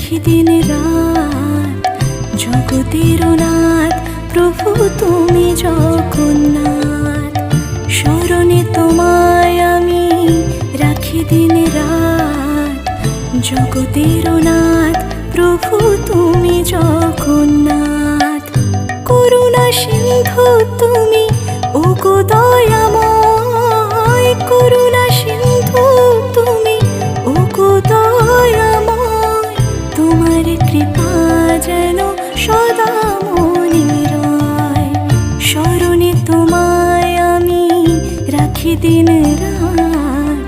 রাখি দিন রাত জগতের নাথ প্রভু তুমি জগন্নাথ। স্মরণে তোমায় আমি রাখি দিন রাত জগতের নাথ প্রভু তুমি জগন্নাথ। করুণা সিন্ধু তুমি ওগো দয়াময়, করুণা সিন্ধু তুমি ওগো দয়াময়। তোমার কৃপা যেন সদা মনে রয়। স্মরণে তোমায় আমি রাখি দিন রাত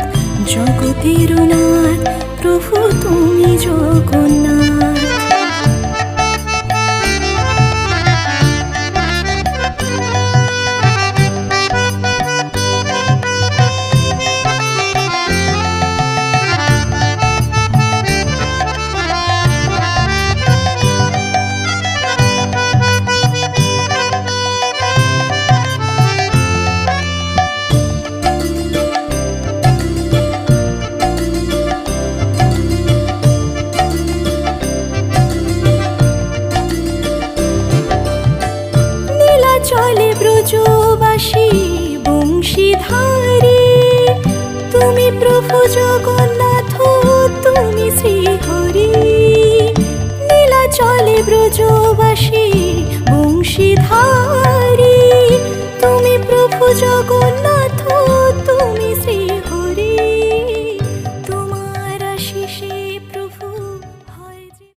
জগতের নাথ প্রভু তুমি জগন্নাথ। চলে ব্রজবাসী বংশীধারী, তুমি প্রভু জগন্নাথ তুমি শ্রীহরি। নীলা চলে ব্রজবাসী বংশীধারী, তুমি প্রভু জগন্নাথ তুমি শ্রী